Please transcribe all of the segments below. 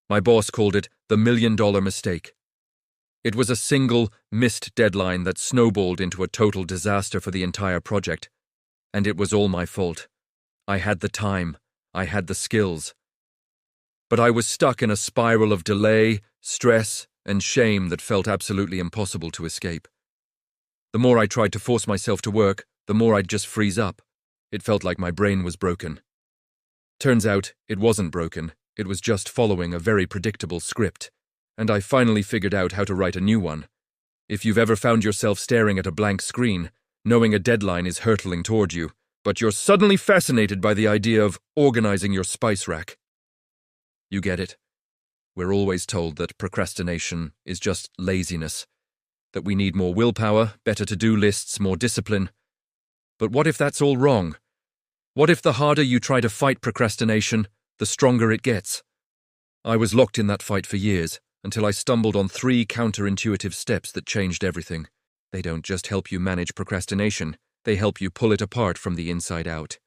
My boss called it the $1,000,000 mistake. It was a single, missed deadline that snowballed into a total disaster for the entire project. And it was all my fault. I had the time. I had the skills. But I was stuck in a spiral of delay, stress, and shame that felt absolutely impossible to escape. The more I tried to force myself to work, the more I'd just freeze up. It felt like my brain was broken. Turns out, it wasn't broken. It was just following a very predictable script. And I finally figured out how to write a new one. If you've ever found yourself staring at a blank screen, knowing a deadline is hurtling toward you, but you're suddenly fascinated by the idea of organizing your spice rack. You get it. We're always told that procrastination is just laziness, that we need more willpower, better to-do lists, more discipline. But what if that's all wrong? What if the harder you try to fight procrastination, the stronger it gets? I was locked in that fight for years, until I stumbled on 3 counterintuitive steps that changed everything. They don't just help you manage procrastination, they help you pull it apart from the inside out.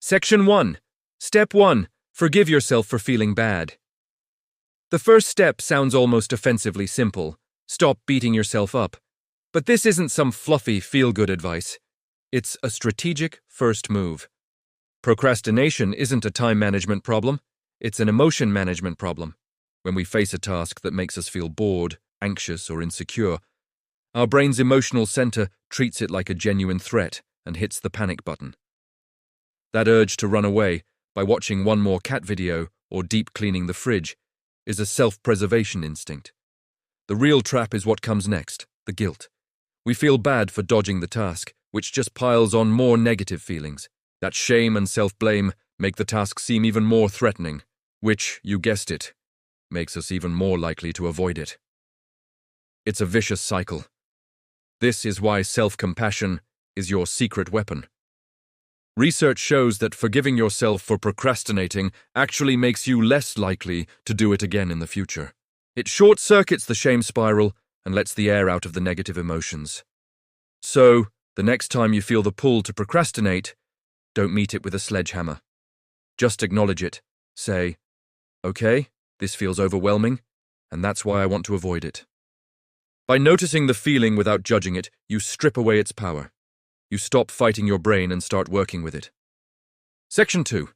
Section 1. Step 1. Forgive yourself for feeling bad. The first step sounds almost offensively simple. Stop beating yourself up. But this isn't some fluffy, feel-good advice. It's a strategic first move. Procrastination isn't a time management problem. It's an emotion management problem. When we face a task that makes us feel bored, anxious, or insecure, our brain's emotional center treats it like a genuine threat and hits the panic button. That urge to run away by watching one more cat video or deep cleaning the fridge is a self-preservation instinct. The real trap is what comes next, the guilt. We feel bad for dodging the task, which just piles on more negative feelings. That shame and self-blame make the task seem even more threatening, which, you guessed it, makes us even more likely to avoid it. It's a vicious cycle. This is why self-compassion is your secret weapon. Research shows that forgiving yourself for procrastinating actually makes you less likely to do it again in the future. It short-circuits the shame spiral and lets the air out of the negative emotions. So, the next time you feel the pull to procrastinate, don't meet it with a sledgehammer. Just acknowledge it. Say, okay, this feels overwhelming, and that's why I want to avoid it. By noticing the feeling without judging it, you strip away its power. You stop fighting your brain and start working with it. Section 2.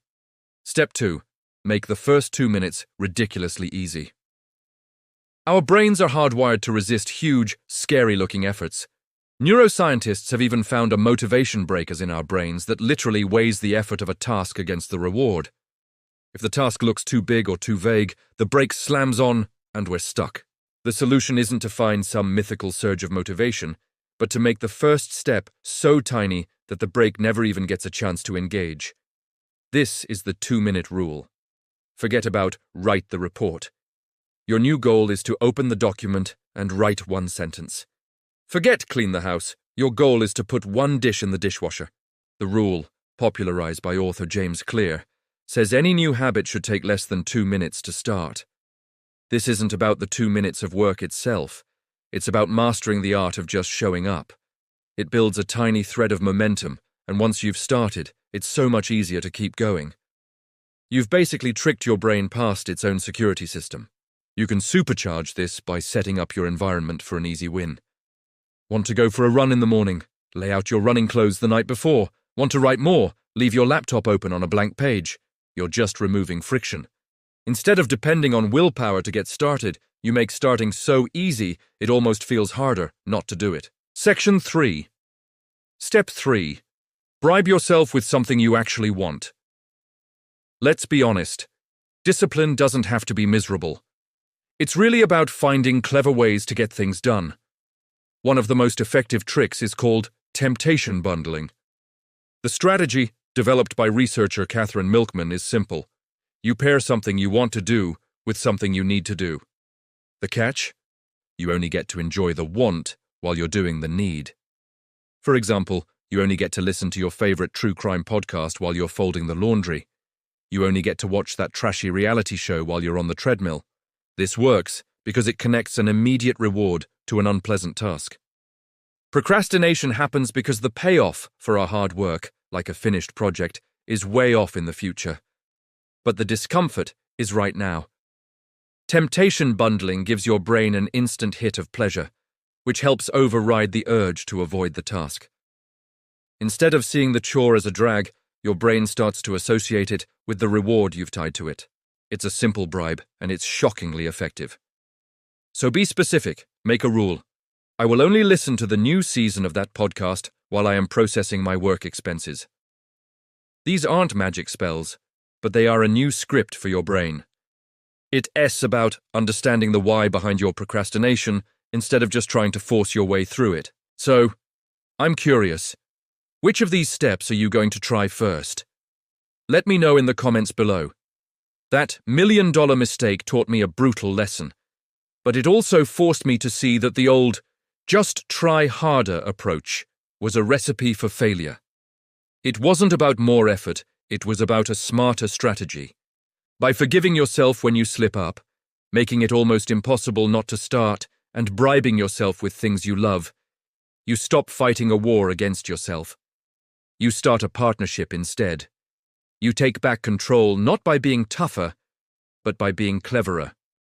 Step 2. Make the first 2 minutes ridiculously easy. Our brains are hardwired to resist huge, scary-looking efforts. Neuroscientists have even found a motivation breakers in our brains that literally weighs the effort of a task against the reward. If the task looks too big or too vague, the brake slams on and we're stuck. The solution isn't to find some mythical surge of motivation, but to make the first step so tiny that the brake never even gets a chance to engage. This is the 2-minute rule. Forget about write the report. Your new goal is to open the document and write 1 sentence. Forget clean the house. Your goal is to put 1 dish in the dishwasher. The rule, popularized by author James Clear, says any new habit should take less than 2 minutes to start. This isn't about the 2 minutes of work itself. It's about mastering the art of just showing up. It builds a tiny thread of momentum, and once you've started, it's so much easier to keep going. You've basically tricked your brain past its own security system. You can supercharge this by setting up your environment for an easy win. Want to go for a run in the morning? Lay out your running clothes the night before. Want to write more? Leave your laptop open on a blank page. You're just removing friction. Instead of depending on willpower to get started, you make starting so easy it almost feels harder not to do it. Section 3. Step 3. Bribe yourself with something you actually want. Let's be honest. Discipline doesn't have to be miserable. It's really about finding clever ways to get things done. One of the most effective tricks is called temptation bundling. The strategy, developed by researcher Catherine Milkman, is simple. You pair something you want to do with something you need to do. The catch? You only get to enjoy the want while you're doing the need. For example, you only get to listen to your favorite true crime podcast while you're folding the laundry. You only get to watch that trashy reality show while you're on the treadmill. This works because it connects an immediate reward to an unpleasant task. Procrastination happens because the payoff for our hard work, like a finished project, is way off in the future. But the discomfort is right now. Temptation bundling gives your brain an instant hit of pleasure, which helps override the urge to avoid the task. Instead of seeing the chore as a drag, your brain starts to associate it with the reward you've tied to it. It's a simple bribe, and it's shockingly effective. So be specific, make a rule. I will only listen to the new season of that podcast while I am processing my work expenses. These aren't magic spells, but they are a new script for your brain. It's about understanding the why behind your procrastination instead of just trying to force your way through it. So, I'm curious, which of these steps are you going to try first? Let me know in the comments below. That $1 million mistake taught me a brutal lesson, but it also forced me to see that the old, just try harder approach was a recipe for failure. It wasn't about more effort, it was about a smarter strategy. By forgiving yourself when you slip up, making it almost impossible not to start, and bribing yourself with things you love, you stop fighting a war against yourself. You start a partnership instead. You take back control not by being tougher, but by being cleverer.